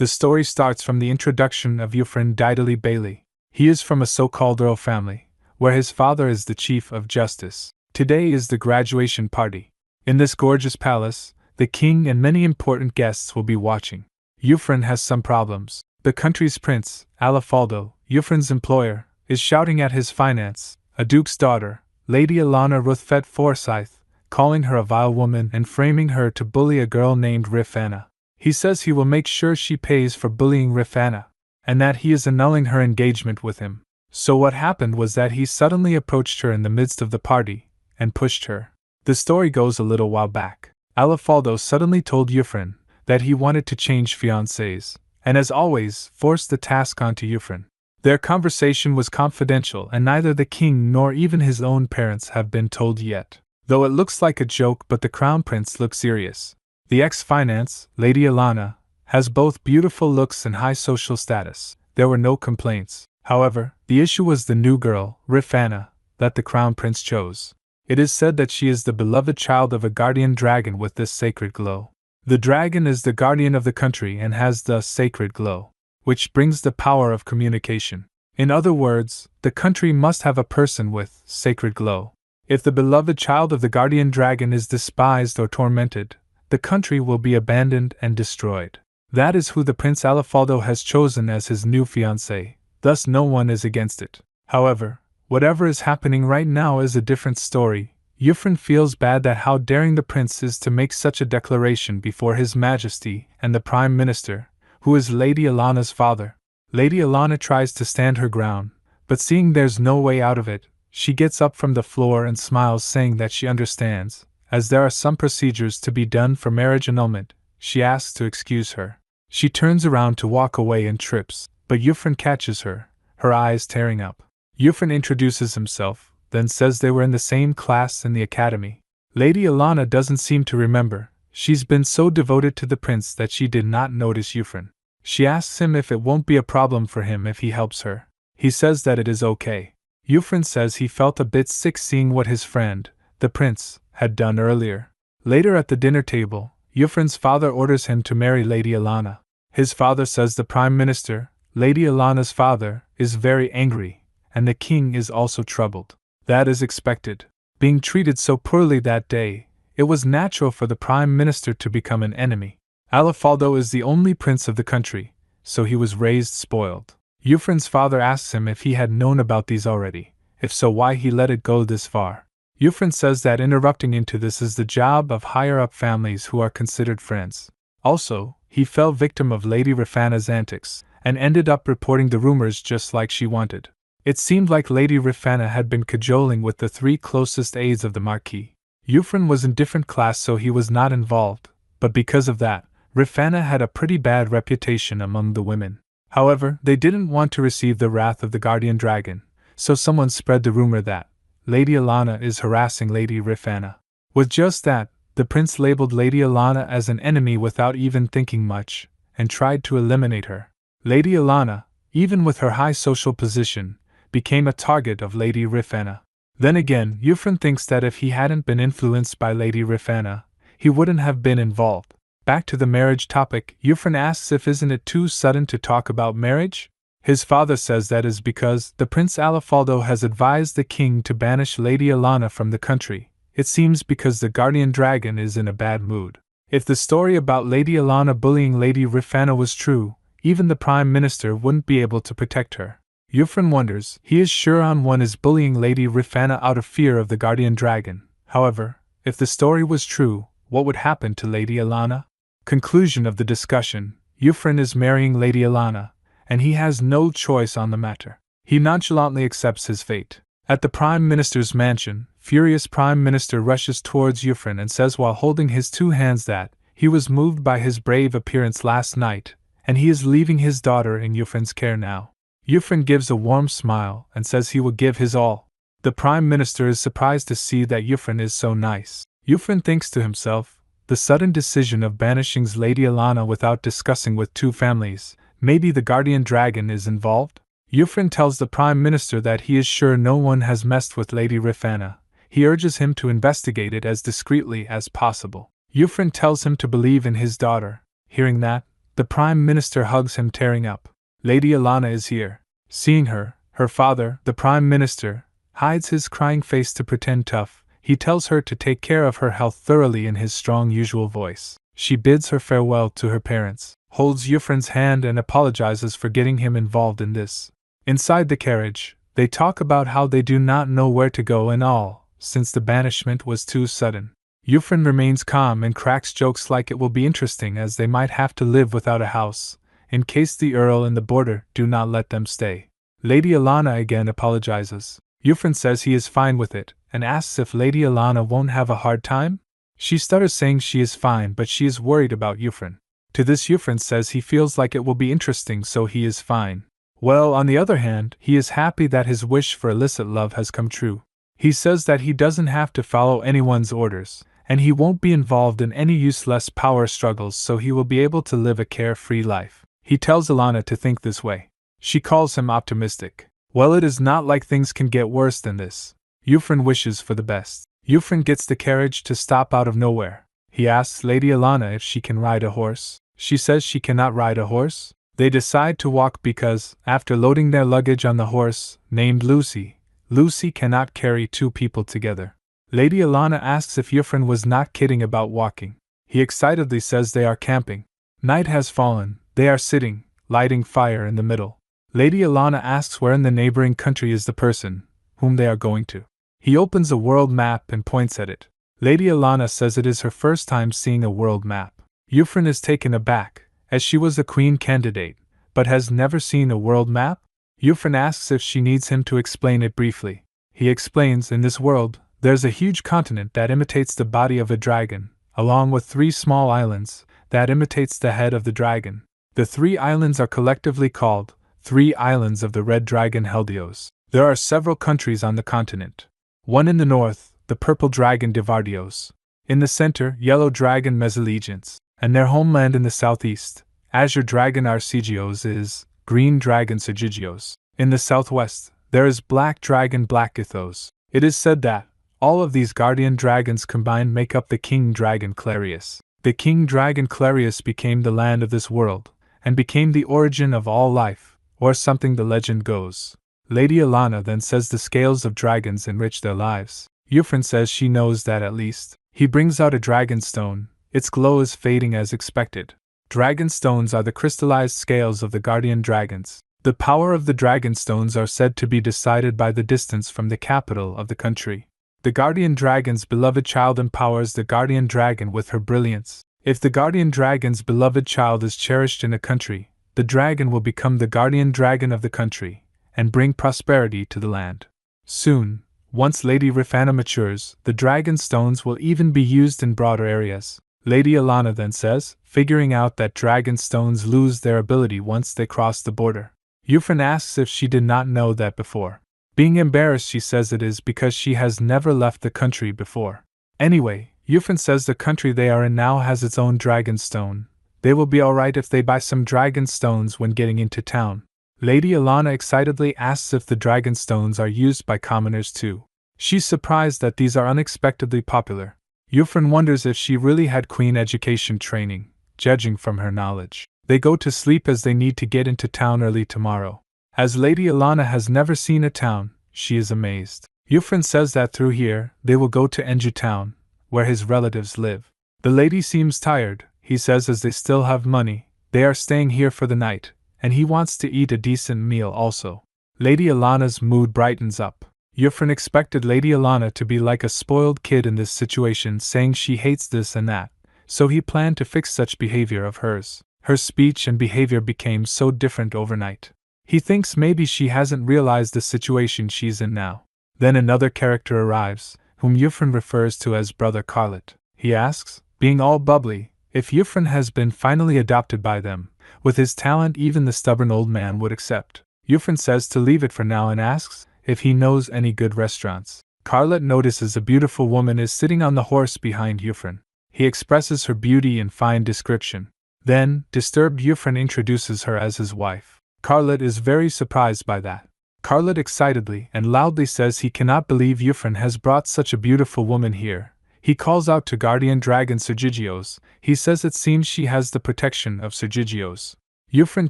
The story starts from the introduction of Euphrain Diddley Bailey. He is from a so-called Earl family, where his father is the Chief of Justice. Today is the graduation party. In this gorgeous palace, the king and many important guests will be watching. Euphrain has some problems. The country's prince, Alifaldo, Euphrain's employer, is shouting at his finance, a duke's daughter, Lady Alana Ruthvet Forsyth, calling her a vile woman and framing her to bully a girl named Rifanna. He says he will make sure she pays for bullying Rifanna, and that he is annulling her engagement with him. So what happened was that he suddenly approached her in the midst of the party, and pushed her. The story goes a little while back. Alifaldo suddenly told Euphrain that he wanted to change fiancés, and as always, forced the task onto Euphrain. Their conversation was confidential and neither the king nor even his own parents have been told yet. Though it looks like a joke, but the crown prince looks serious. The ex-finance, Lady Alana, has both beautiful looks and high social status. There were no complaints. However, the issue was the new girl, Rifanna, that the crown prince chose. It is said that she is the beloved child of a guardian dragon with this sacred glow. The dragon is the guardian of the country and has the sacred glow, which brings the power of communication. In other words, the country must have a person with sacred glow. If the beloved child of the guardian dragon is despised or tormented, the country will be abandoned and destroyed. That is who the Prince Alifaldo has chosen as his new fiancée, thus no one is against it. However, whatever is happening right now is a different story. Euphrain feels bad that how daring the prince is to make such a declaration before His Majesty and the Prime Minister, who is Lady Alana's father. Lady Alana tries to stand her ground, but seeing there's no way out of it, she gets up from the floor and smiles, saying that she understands. As there are some procedures to be done for marriage annulment, she asks to excuse her. She turns around to walk away and trips, but Euphrain catches her, her eyes tearing up. Euphrain introduces himself, then says they were in the same class in the academy. Lady Alana doesn't seem to remember. She's been so devoted to the prince that she did not notice Euphrain. She asks him if it won't be a problem for him if he helps her. He says that it is okay. Euphrain says he felt a bit sick seeing what his friend, the prince, had done earlier. Later at the dinner table, Euphrain's father orders him to marry Lady Alana. His father says the Prime Minister, Lady Alana's father, is very angry, and the king is also troubled. That is expected. Being treated so poorly that day, it was natural for the Prime Minister to become an enemy. Alifaldo is the only prince of the country, so he was raised spoiled. Euphrain's father asks him if he had known about these already, if so why he let it go this far. Euphrain says that interrupting into this is the job of higher-up families who are considered friends. Also, he fell victim of Lady Rifanna's antics, and ended up reporting the rumors just like she wanted. It seemed like Lady Rifanna had been cajoling with the three closest aides of the Marquis. Euphrain was in different class so he was not involved, but because of that, Rifanna had a pretty bad reputation among the women. However, they didn't want to receive the wrath of the guardian dragon, so someone spread the rumor that Lady Alana is harassing Lady Rifanna. With just that, the prince labeled Lady Alana as an enemy without even thinking much, and tried to eliminate her. Lady Alana, even with her high social position, became a target of Lady Rifanna. Then again, Euphrain thinks that if he hadn't been influenced by Lady Rifanna, he wouldn't have been involved. Back to the marriage topic, Euphrain asks if isn't it too sudden to talk about marriage? His father says that is because the Prince Alifaldo has advised the king to banish Lady Alana from the country. It seems because the guardian dragon is in a bad mood. If the story about Lady Alana bullying Lady Rifanna was true, even the Prime Minister wouldn't be able to protect her. Euphrain wonders, he is sure on one is bullying Lady Rifanna out of fear of the guardian dragon. However, if the story was true, what would happen to Lady Alana? Conclusion of the discussion, Euphrain is marrying Lady Alana, and he has no choice on the matter. He nonchalantly accepts his fate. At the Prime Minister's mansion, furious Prime Minister rushes towards Euphrain and says while holding his two hands that he was moved by his brave appearance last night, and he is leaving his daughter in Euphrain's care now. Euphrain gives a warm smile and says he will give his all. The Prime Minister is surprised to see that Euphrain is so nice. Euphrain thinks to himself, the sudden decision of banishing Lady Alana without discussing with two families, maybe the guardian dragon is involved? Euphrain tells the Prime Minister that he is sure no one has messed with Lady Rifanna. He urges him to investigate it as discreetly as possible. Euphrain tells him to believe in his daughter. Hearing that, The Prime Minister hugs him, tearing up. Lady Alana is here. Seeing her, her father, the Prime Minister, hides his crying face to pretend tough. He tells her to take care of her health thoroughly in his strong usual voice. She bids her farewell to her parents, holds Euphrane's hand and apologizes for getting him involved in this. Inside the carriage, they talk about how they do not know where to go and all, since the banishment was too sudden. Euphraine remains calm and cracks jokes like it will be interesting as they might have to live without a house, in case the Earl and the Border do not let them stay. Lady Alana again apologizes. Euphraine says he is fine with it, and asks if Lady Alana won't have a hard time? She stutters, saying she is fine, but she is worried about Euphraine. To this Euphraine says he feels like it will be interesting, so he is fine. Well, on the other hand, he is happy that his wish for illicit love has come true. He says that he doesn't have to follow anyone's orders, and he won't be involved in any useless power struggles, so he will be able to live a carefree life. He tells Alana to think this way. She calls him optimistic. Well, it is not like things can get worse than this. Euphraine wishes for the best. Euphraine gets the carriage to stop out of nowhere. He asks Lady Alana if she can ride a horse. She says she cannot ride a horse. They decide to walk because, after loading their luggage on the horse, named Lucy, Lucy cannot carry two people together. Lady Alana asks if Euphraine was not kidding about walking. He excitedly says they are camping. Night has fallen. They are sitting, lighting fire in the middle. Lady Alana asks where in the neighboring country is the person whom they are going to. He opens a world map and points at it. Lady Alana says it is her first time seeing a world map. Euphraine is taken aback, as she was a queen candidate, but has never seen a world map. Euphraine asks if she needs him to explain it briefly. He explains, in this world, there's a huge continent that imitates the body of a dragon, along with 3 small islands that imitates the head of the dragon. The 3 islands are collectively called 3 islands of the red dragon Heldios. There are several countries on the continent. One in the north, the purple dragon Divardios. In the center, yellow dragon Meselegians. And their homeland in the southeast, azure dragon Arcegios is green dragon Sagigios. In the southwest, there is black dragon Blackithos. It is said that all of these guardian dragons combined make up the king dragon Clarius. The king dragon Clarius became the land of this world, and became the origin of all life, or something the legend goes. Lady Alana then says the scales of dragons enrich their lives. Euphraine says she knows that at least. He brings out a dragon stone. Its glow is fading as expected. Dragon stones are the crystallized scales of the guardian dragons. The power of the dragon stones are said to be decided by the distance from the capital of the country. The guardian dragon's beloved child empowers the guardian dragon with her brilliance. If the guardian dragon's beloved child is cherished in a country, the dragon will become the guardian dragon of the country, and bring prosperity to the land. Soon, once Lady Rifana matures, the dragon stones will even be used in broader areas. Lady Alana then says, figuring out that dragon stones lose their ability once they cross the border. Euphraine asks if she did not know that before. Being embarrassed, she says it is because she has never left the country before. Anyway, Euphraine says the country they are in now has its own dragon stone. They will be alright if they buy some dragon stones when getting into town. Lady Alana excitedly asks if the dragon stones are used by commoners too. She's surprised that these are unexpectedly popular. Euphraine wonders if she really had queen education training, judging from her knowledge. They go to sleep as they need to get into town early tomorrow. As Lady Alana has never seen a town, she is amazed. Euphraine says that through here, they will go to Enju town, where his relatives live. The lady seems tired, he says, as they still have money. They are staying here for the night, and he wants to eat a decent meal also. Lady Alana's mood brightens up. Euphraine expected Lady Alana to be like a spoiled kid in this situation, saying she hates this and that, so he planned to fix such behavior of hers. Her speech and behavior became so different overnight. He thinks maybe she hasn't realized the situation she's in now. Then another character arrives, whom Euphraine refers to as Brother Carlet. He asks, being all bubbly, if Euphraine has been finally adopted by them. With his talent, even the stubborn old man would accept. Euphraine says to leave it for now and asks if he knows any good restaurants. Carlet notices a beautiful woman is sitting on the horse behind Euphraine. He expresses her beauty in fine description. Then, disturbed, Euphraine introduces her as his wife. Carlet is very surprised by that. Carlet excitedly and loudly says he cannot believe Euphraine has brought such a beautiful woman here. He calls out to guardian dragon Sergigios. He says it seems she has the protection of Sergigios. Euphron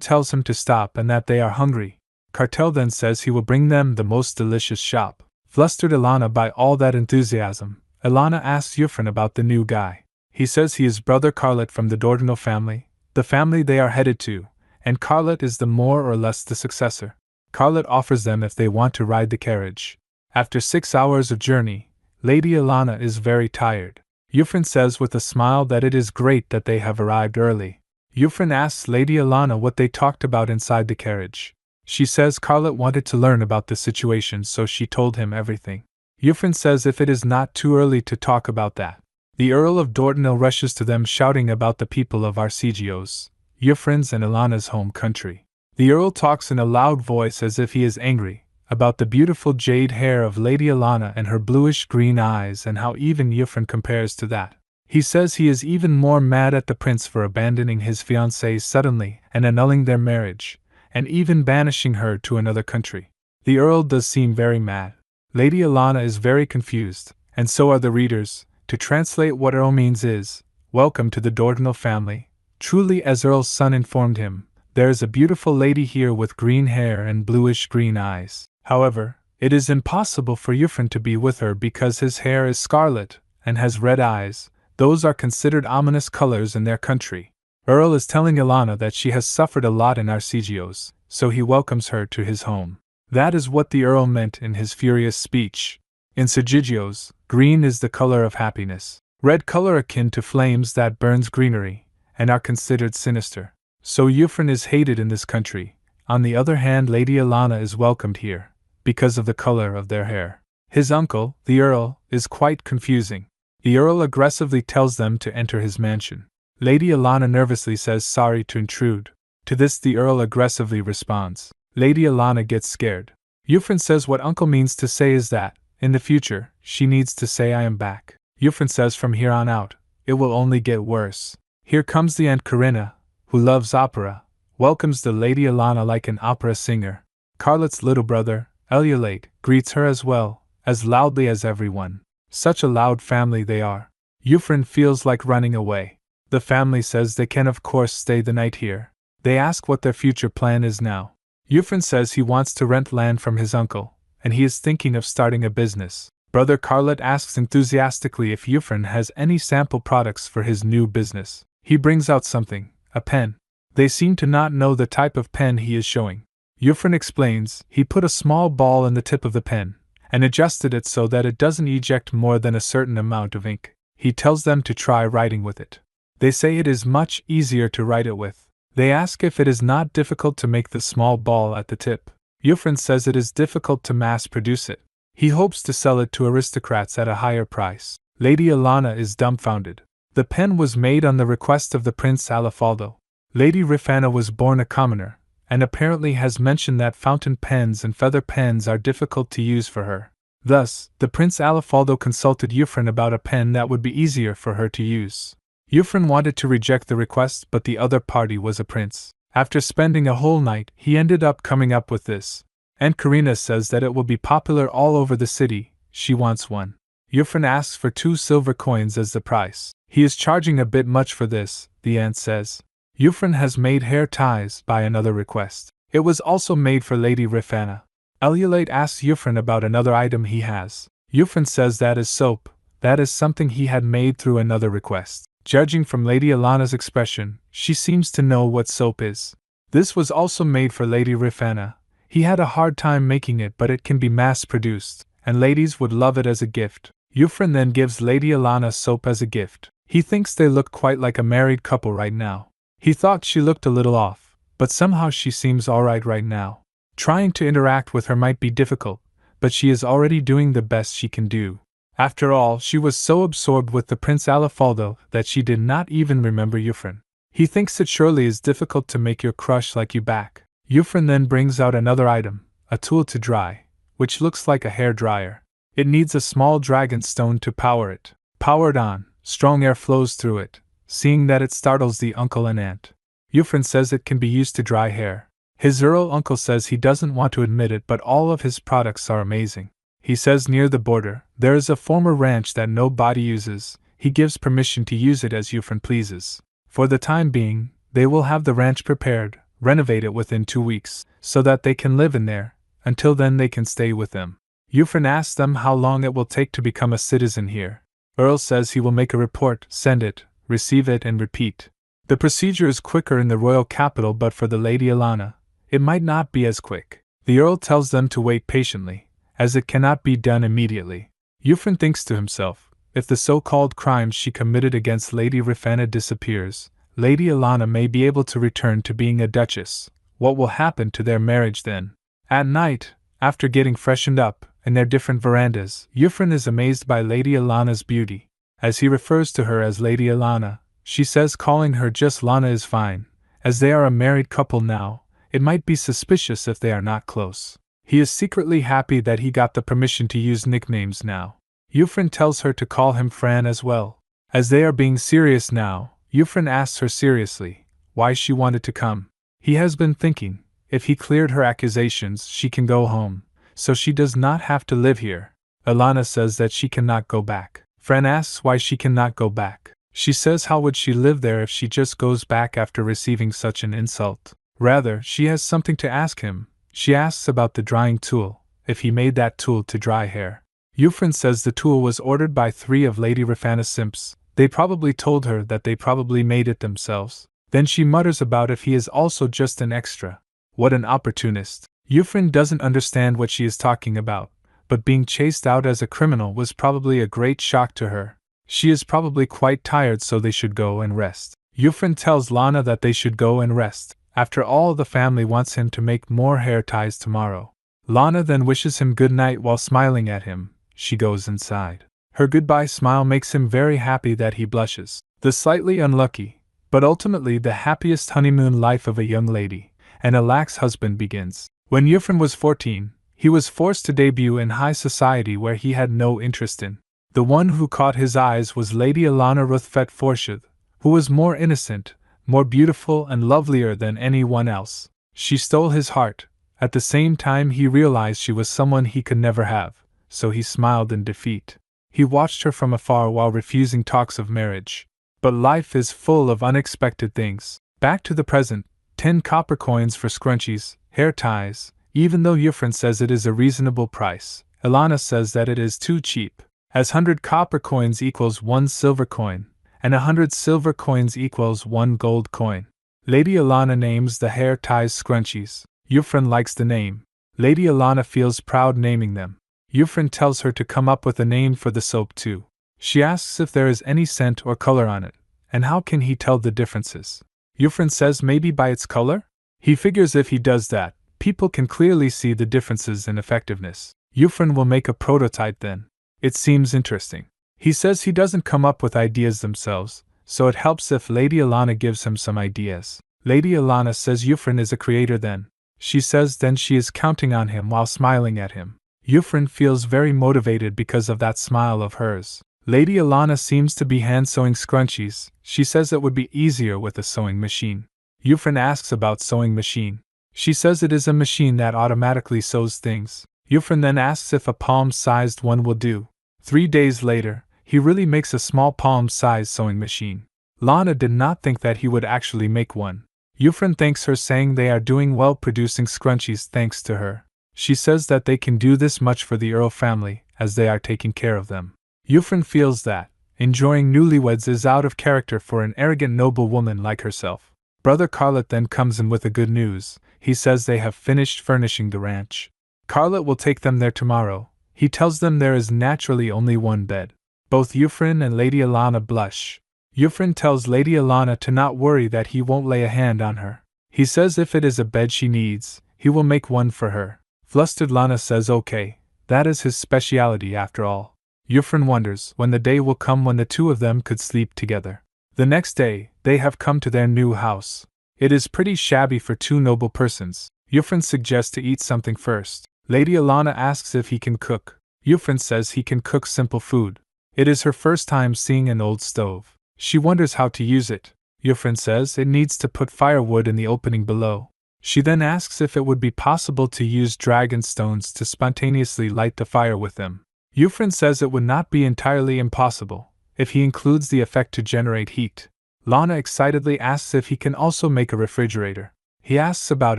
tells him to stop and that they are hungry. Cartel then says he will bring them the most delicious shop. Flustered Ilana by all that enthusiasm, Ilana asks Euphron about the new guy. He says he is brother Carlet from the Dordinal family, the family they are headed to, and Carlet is the more or less the successor. Carlet offers them if they want to ride the carriage. After 6 hours of journey, Lady Ilana is very tired. Euphron says with a smile that it is great that they have arrived early. Euphron asks Lady Ilana what they talked about inside the carriage. She says Carlet wanted to learn about the situation, so she told him everything. Euphron says if it is not too early to talk about that. The Earl of Dordinal rushes to them shouting about the people of Arcegios, Euphron's and Ilana's home country. The Earl talks in a loud voice as if he is angry, about the beautiful jade hair of Lady Ilana and her bluish-green eyes and how even Euphron compares to that. He says he is even more mad at the prince for abandoning his fiancée suddenly and annulling their marriage, and even banishing her to another country. The Earl does seem very mad. Lady Ilana is very confused, and so are the readers. To translate what Earl means is, "Welcome to the Dordinal family." Truly, as Earl's son informed him, there is a beautiful lady here with green hair and bluish-green eyes. However, it is impossible for Euphron to be with her because his hair is scarlet and has red eyes. Those are considered ominous colors in their country. Earl is telling Ilana that she has suffered a lot in Arcegios, so he welcomes her to his home. That is what the Earl meant in his furious speech. In Sergigios, green is the color of happiness, red color akin to flames that burns greenery, and are considered sinister. So Euphron is hated in this country. On the other hand, Lady Ilana is welcomed here, because of the color of their hair. His uncle, the Earl, is quite confusing. The Earl aggressively tells them to enter his mansion. Lady Ilana nervously says sorry to intrude. To this the Earl aggressively responds. Lady Ilana gets scared. Euphron says what uncle means to say is that, in the future, she needs to say I am back. Euphron says from here on out, it will only get worse. Here comes the Aunt Corinna, who loves opera, welcomes the Lady Ilana like an opera singer. Carlet's little brother, Elielate, greets her as well, as loudly as everyone. Such a loud family they are. Euphron feels like running away. The family says they can of course stay the night here. They ask what their future plan is now. Euphron says he wants to rent land from his uncle, and he is thinking of starting a business. Brother Carlet asks enthusiastically if Euphron has any sample products for his new business. He brings out something, a pen. They seem to not know the type of pen he is showing. Euphron explains he put a small ball in the tip of the pen, and adjusted it so that it doesn't eject more than a certain amount of ink. He tells them to try writing with it. They say it is much easier to write it with. They ask if it is not difficult to make the small ball at the tip. Euphron says it is difficult to mass-produce it. He hopes to sell it to aristocrats at a higher price. Lady Ilana is dumbfounded. The pen was made on the request of the Prince Alifaldo. Lady Rifana was born a commoner, and apparently has mentioned that fountain pens and feather pens are difficult to use for her. Thus, the Prince Alifaldo consulted Euphron about a pen that would be easier for her to use. Euphron wanted to reject the request, but the other party was a prince. After spending a whole night, he ended up coming up with this. Aunt Karina says that it will be popular all over the city. She wants one. Euphron asks for 2 silver coins as the price. He is charging a bit much for this, the aunt says. Euphron has made hair ties by another request. It was also made for Lady Rifana. Elielate asks Euphron about another item he has. Euphron says that is soap. That is something he had made through another request. Judging from Lady Ilana's expression, she seems to know what soap is. This was also made for Lady Rifana. He had a hard time making it, but it can be mass-produced, and ladies would love it as a gift. Euphron then gives Lady Ilana soap as a gift. He thinks they look quite like a married couple right now. He thought she looked a little off, but somehow she seems alright right now. Trying to interact with her might be difficult, but she is already doing the best she can do. After all, she was so absorbed with the Prince Alifaldo that she did not even remember Euphron. He thinks it surely is difficult to make your crush like you back. Euphron then brings out another item, a tool to dry, which looks like a hair dryer. It needs a small dragon stone to power it. Powered on, strong air flows through it, seeing that it startles the uncle and aunt. Euphron says it can be used to dry hair. His Earl uncle says he doesn't want to admit it, but all of his products are amazing. He says near the border, there is a former ranch that nobody uses. He gives permission to use it as Euphron pleases. For the time being, they will have the ranch prepared, renovate it within 2 weeks, so that they can live in there. Until then they can stay with them. Euphron asks them how long it will take to become a citizen here. Earl says he will make a report, send it, receive it and repeat. The procedure is quicker in the royal capital, but for the Lady Alana, it might not be as quick. The Earl tells them to wait patiently, as it cannot be done immediately. Euphron thinks to himself, if the so-called crime she committed against Lady Rifana disappears, Lady Alana may be able to return to being a duchess. What will happen to their marriage then? At night, after getting freshened up, in their different verandas, Euphron is amazed by Lady Alana's beauty. As he refers to her as Lady Alana, she says calling her just Lana is fine. As they are a married couple now, it might be suspicious if they are not close. He is secretly happy that he got the permission to use nicknames now. Euphron tells her to call him Fran as well. As they are being serious now, Euphron asks her seriously why she wanted to come. He has been thinking, if he cleared her accusations, she can go home, so she does not have to live here. Alana says that she cannot go back. Fran asks why she cannot go back. She says how would she live there if she just goes back after receiving such an insult. Rather, she has something to ask him. She asks about the drying tool, if he made that tool to dry hair. Euphron says the tool was ordered by 3 of Lady Rifana's simps. They probably told her that they probably made it themselves. Then she mutters about if he is also just an extra. What an opportunist. Euphron doesn't understand what she is talking about, but being chased out as a criminal was probably a great shock to her. She is probably quite tired, so they should go and rest. Euphron tells Lana that they should go and rest. After all, the family wants him to make more hair ties tomorrow. Lana then wishes him good night while smiling at him. She goes inside. Her goodbye smile makes him very happy that he blushes. The slightly unlucky, but ultimately the happiest honeymoon life of a young lady and a lax husband begins. When Euphron was 14, he was forced to debut in high society where he had no interest in. The one who caught his eyes was Lady Alana Ruthvet Forsyth, who was more innocent, more beautiful and lovelier than anyone else. She stole his heart. At the same time he realized she was someone he could never have, so he smiled in defeat. He watched her from afar while refusing talks of marriage. But life is full of unexpected things. Back to the present, 10 copper coins for scrunchies, hair ties. Even though Euphron says it is a reasonable price, Alana says that it is too cheap, as 100 copper coins equals 1 silver coin, and 100 silver coins equals 1 gold coin. Lady Alana names the hair ties scrunchies. Euphron likes the name. Lady Alana feels proud naming them. Euphron tells her to come up with a name for the soap too. She asks if there is any scent or color on it, and how can he tell the differences. Euphron says maybe by its color? He figures if he does that, people can clearly see the differences in effectiveness. Euphron will make a prototype then. It seems interesting. He says he doesn't come up with ideas themselves, so it helps if Lady Alana gives him some ideas. Lady Alana says Euphron is a creator then. She says then she is counting on him while smiling at him. Euphron feels very motivated because of that smile of hers. Lady Alana seems to be hand-sewing scrunchies. She says it would be easier with a sewing machine. Euphron asks about sewing machine. She says it is a machine that automatically sews things. Euphron then asks if a palm-sized one will do. 3 days later, he really makes a small palm-sized sewing machine. Lana did not think that he would actually make one. Euphron thanks her, saying they are doing well producing scrunchies thanks to her. She says that they can do this much for the Earl family, as they are taking care of them. Euphron feels that enjoying newlyweds is out of character for an arrogant noble woman like herself. Brother Carlet then comes in with the good news. He says they have finished furnishing the ranch. Carlet will take them there tomorrow. He tells them there is naturally only one bed. Both Euphron and Lady Alana blush. Euphron tells Lady Alana to not worry, that he won't lay a hand on her. He says if it is a bed she needs, he will make one for her. Flustered Lana says okay, that is his speciality after all. Euphron wonders when the day will come when the two of them could sleep together. The next day, they have come to their new house. It is pretty shabby for 2 noble persons. Euphron suggests to eat something first. Lady Alana asks if he can cook. Euphron says he can cook simple food. It is her first time seeing an old stove. She wonders how to use it. Euphron says it needs to put firewood in the opening below. She then asks if it would be possible to use dragon stones to spontaneously light the fire with them. Euphron says it would not be entirely impossible, if he includes the effect to generate heat. Lana excitedly asks if he can also make a refrigerator. He asks about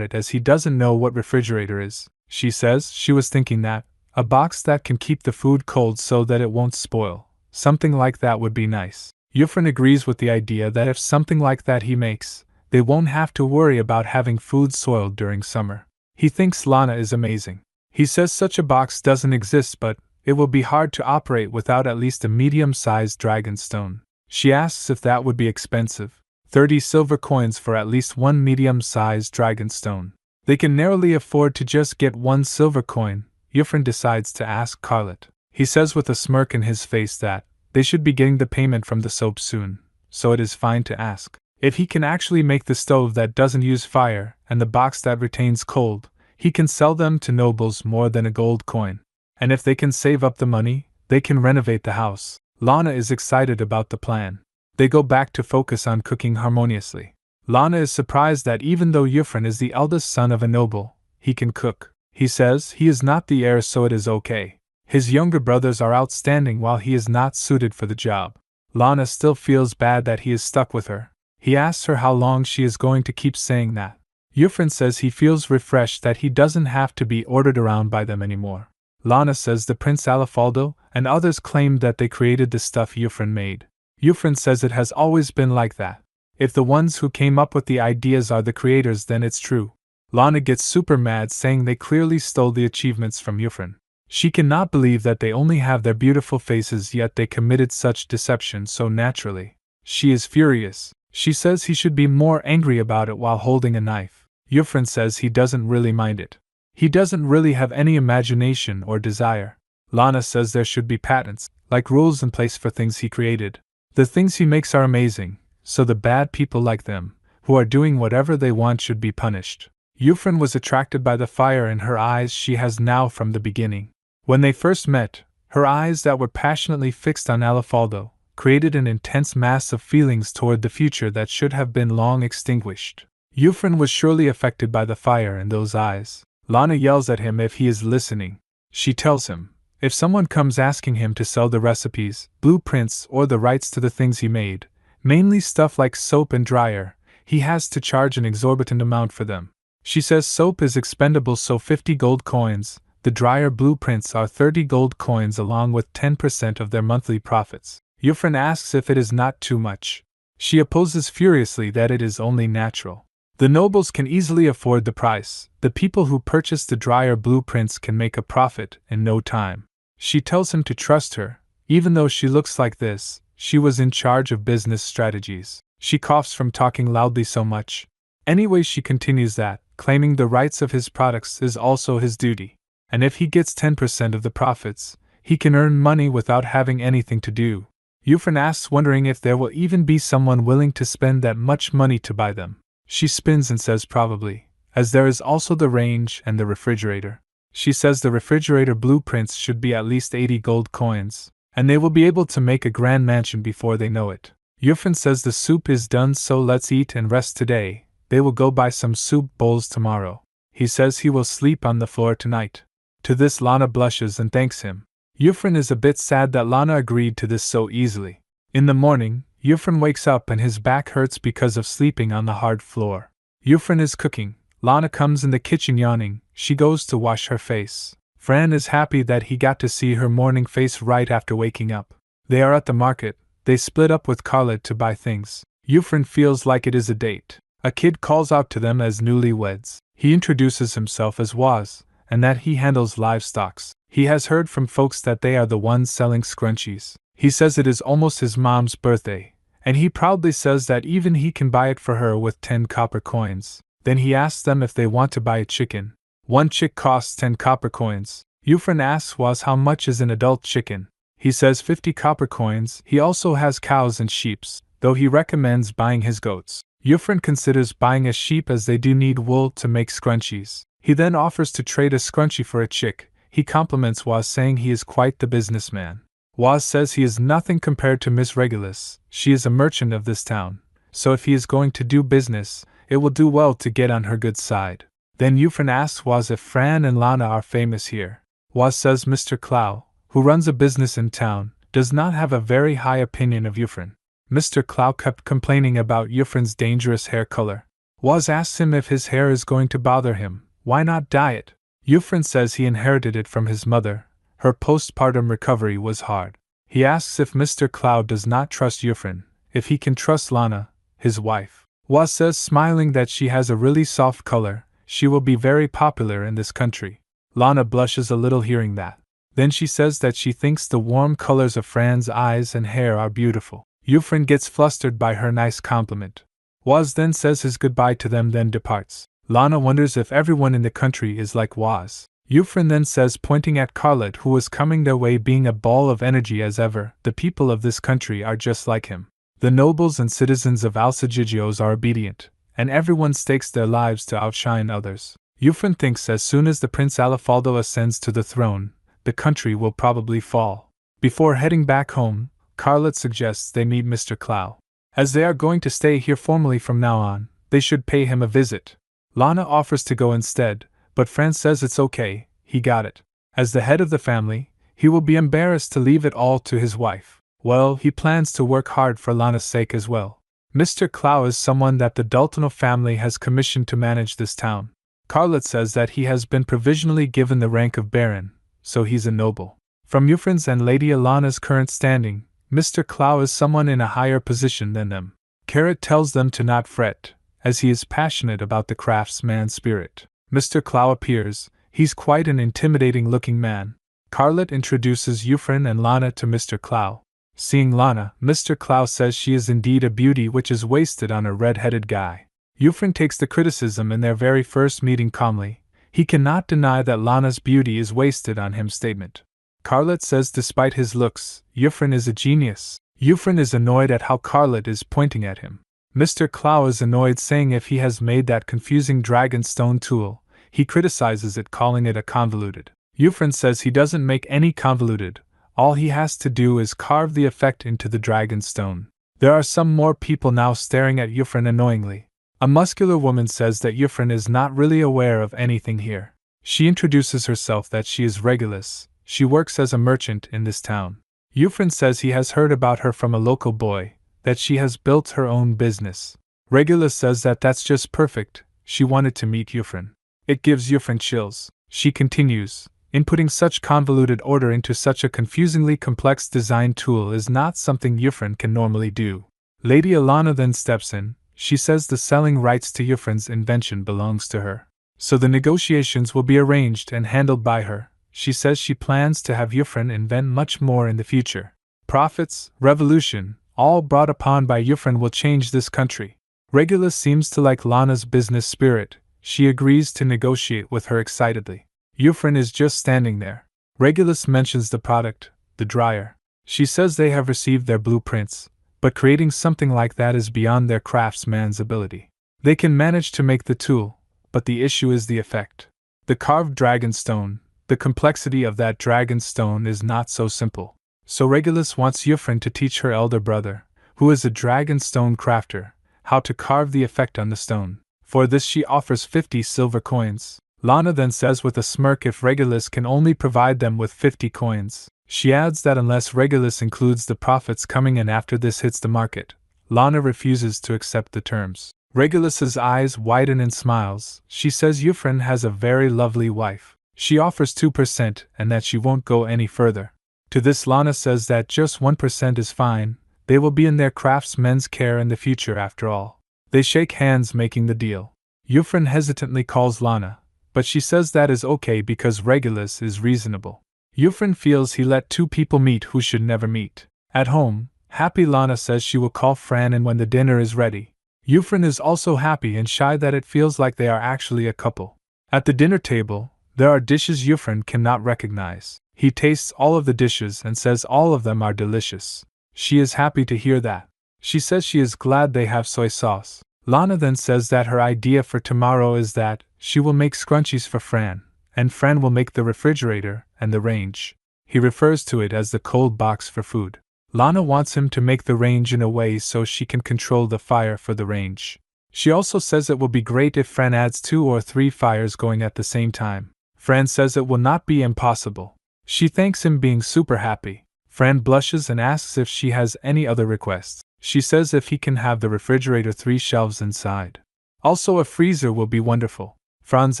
it as he doesn't know what refrigerator is. She says she was thinking that, a box that can keep the food cold so that it won't spoil. Something like that would be nice. Euphron agrees with the idea that if something like that he makes, they won't have to worry about having food soiled during summer. He thinks Lana is amazing. He says such a box doesn't exist, but it will be hard to operate without at least a medium-sized dragon stone. She asks if that would be expensive. 30 silver coins for at least one medium-sized dragon stone. They can narrowly afford to just get one silver coin. Euphron decides to ask Carlet. He says with a smirk in his face that they should be getting the payment from the soap soon, so it is fine to ask. If he can actually make the stove that doesn't use fire and the box that retains cold, he can sell them to nobles more than a gold coin. And if they can save up the money, they can renovate the house. Lana is excited about the plan. They go back to focus on cooking harmoniously. Lana is surprised that even though Euphron is the eldest son of a noble, he can cook. He says he is not the heir, so it is okay. His younger brothers are outstanding while he is not suited for the job. Lana still feels bad that he is stuck with her. He asks her how long she is going to keep saying that. Euphron says he feels refreshed that he doesn't have to be ordered around by them anymore. Lana says the Prince Alifaldo and others claimed that they created the stuff Euphron made. Euphron says it has always been like that. If the ones who came up with the ideas are the creators, then it's true. Lana gets super mad, saying they clearly stole the achievements from Euphron. She cannot believe that they only have their beautiful faces, yet they committed such deception so naturally. She is furious. She says he should be more angry about it while holding a knife. Euphron says he doesn't really mind it. He doesn't really have any imagination or desire. Lana says there should be patents, like rules in place for things he created. The things he makes are amazing, so the bad people like them, who are doing whatever they want, should be punished. Euphron was attracted by the fire in her eyes she has now from the beginning. When they first met, her eyes that were passionately fixed on Alifaldo created an intense mass of feelings toward the future that should have been long extinguished. Euphron was surely affected by the fire in those eyes. Lana yells at him if he is listening. She tells him, if someone comes asking him to sell the recipes, blueprints, or the rights to the things he made, mainly stuff like soap and dryer, he has to charge an exorbitant amount for them. She says soap is expendable, so 50 gold coins, the dryer blueprints are 30 gold coins along with 10% of their monthly profits. Euphron asks if it is not too much. She opposes furiously that it is only natural. The nobles can easily afford the price. The people who purchase the dryer blueprints can make a profit in no time. She tells him to trust her. Even though she looks like this, she was in charge of business strategies. She coughs from talking loudly so much. Anyway, she continues that claiming the rights of his products is also his duty. And if he gets 10% of the profits, he can earn money without having anything to do. Euphron asks, wondering if there will even be someone willing to spend that much money to buy them. She spins and says probably, as there is also the range and the refrigerator. She says the refrigerator blueprints should be at least 80 gold coins, and they will be able to make a grand mansion before they know it. Euphron says the soup is done, so let's eat and rest today. They will go buy some soup bowls tomorrow. He says he will sleep on the floor tonight. To this Lana blushes and thanks him. Euphron is a bit sad that Lana agreed to this so easily. In the morning, Euphron wakes up and his back hurts because of sleeping on the hard floor. Euphron is cooking. Lana comes in the kitchen yawning. She goes to wash her face. Fran is happy that he got to see her morning face right after waking up. They are at the market. They split up with Carlet to buy things. Euphron feels like it is a date. A kid calls out to them as newlyweds. He introduces himself as Waz, and that he handles livestock. He has heard from folks that they are the ones selling scrunchies. He says it is almost his mom's birthday, and he proudly says that even he can buy it for her with 10 copper coins. Then he asks them if they want to buy a chicken. One chick costs 10 copper coins. Euphron asks Waz how much is an adult chicken. He says 50 copper coins. He also has cows and sheep, though he recommends buying his goats. Euphron considers buying a sheep as they do need wool to make scrunchies. He then offers to trade a scrunchie for a chick. He compliments Waz, saying he is quite the businessman. Waz says he is nothing compared to Miss Regulus. She is a merchant of this town, so if he is going to do business, it will do well to get on her good side. Then Euphrain asks Waz if Fran and Lana are famous here. Waz says Mr. Clow, who runs a business in town, does not have a very high opinion of Euphrain. Mr. Clow kept complaining about Euphrain's dangerous hair color. Waz asks him if his hair is going to bother him, why not dye it? Euphrain says he inherited it from his mother. Her postpartum recovery was hard. He asks if Mr. Clow does not trust Euphrain, if he can trust Lana, his wife. Waz says, smiling, that she has a really soft color, she will be very popular in this country. Lana blushes a little hearing that. Then she says that she thinks the warm colors of Fran's eyes and hair are beautiful. Euphrain gets flustered by her nice compliment. Waz then says his goodbye to them, then departs. Lana wonders if everyone in the country is like Waz. Euphrain then says, pointing at Carlot, who was coming their way being a ball of energy as ever, the people of this country are just like him. The nobles and citizens of Alsagigios are obedient, and everyone stakes their lives to outshine others. Euphrain thinks as soon as the Prince Alifaldo ascends to the throne, the country will probably fall. Before heading back home, Carlot suggests they meet Mr. Clow. As they are going to stay here formally from now on, they should pay him a visit. Lana offers to go instead, but Fran says it's okay, he got it. As the head of the family, he will be embarrassed to leave it all to his wife. Well, he plans to work hard for Lana's sake as well. Mr. Clow is someone that the Daltonov family has commissioned to manage this town. Carlot says that he has been provisionally given the rank of baron, so he's a noble. From Euphrain's and Lady Alana's current standing, Mr. Clow is someone in a higher position than them. Carrot tells them to not fret, as he is passionate about the craftsman's spirit. Mr. Clow appears. He's quite an intimidating-looking man. Carlot introduces Euphrain and Lana to Mr. Clow. Seeing Lana, Mr. Clow says she is indeed a beauty which is wasted on a red-headed guy. Euphrain takes the criticism in their very first meeting calmly. He cannot deny that Lana's beauty is wasted on him statement. Carlot says despite his looks, Euphrain is a genius. Euphrain is annoyed at how Carlot is pointing at him. Mr. Clow is annoyed, saying if he has made that confusing dragon stone tool, he criticizes it, calling it a convoluted. Euphrain says he doesn't make any convoluted, all he has to do is carve the effect into the dragon stone. There are some more people now staring at Euphrain annoyingly. A muscular woman says that Euphrain is not really aware of anything here. She introduces herself that she is Regulus. She works as a merchant in this town. Euphrain says he has heard about her from a local boy, that she has built her own business. Regulus says that that's just perfect, she wanted to meet Euphrain. It gives Euphrain chills. She continues, inputting such convoluted order into such a confusingly complex design tool is not something Euphrain can normally do. Lady Alana then steps in. She says the selling rights to Euphrain's invention belongs to her, so the negotiations will be arranged and handled by her. She says she plans to have Euphrain invent much more in the future. Profits, revolution, all brought upon by Euphrain will change this country. Regulus seems to like Lana's business spirit. She agrees to negotiate with her excitedly. Euphrain is just standing there. Regulus mentions the product, the dryer. She says they have received their blueprints, but creating something like that is beyond their craftsman's ability. They can manage to make the tool, but the issue is the effect. The carved dragon stone, the complexity of that dragon stone is not so simple. So Regulus wants Euphrain to teach her elder brother, who is a dragon stone crafter, how to carve the effect on the stone. For this she offers 50 silver coins. Lana then says with a smirk if Regulus can only provide them with 50 coins. She adds that unless Regulus includes the profits coming in after this hits the market, Lana refuses to accept the terms. Regulus's eyes widen and smiles. She says Euphrain has a very lovely wife. She offers 2% and that she won't go any further. To this Lana says that just 1% is fine, they will be in their craftsmen's care in the future after all. They shake hands making the deal. Euphrain hesitantly calls Lana, but she says that is okay because Regulus is reasonable. Euphrain feels he let two people meet who should never meet. At home, happy Lana says she will call Fran and when the dinner is ready. Euphrain is also happy and shy that it feels like they are actually a couple. At the dinner table, there are dishes Euphrain cannot recognize. He tastes all of the dishes and says all of them are delicious. She is happy to hear that. She says she is glad they have soy sauce. Lana then says that her idea for tomorrow is that she will make scrunchies for Fran, and Fran will make the refrigerator and the range. He refers to it as the cold box for food. Lana wants him to make the range in a way so she can control the fire for the range. She also says it will be great if Fran adds 2 or 3 fires going at the same time. Fran says it will not be impossible. She thanks him, being super happy. Fran blushes and asks if she has any other requests. She says if he can have the refrigerator 3 shelves inside. Also a freezer will be wonderful. Franz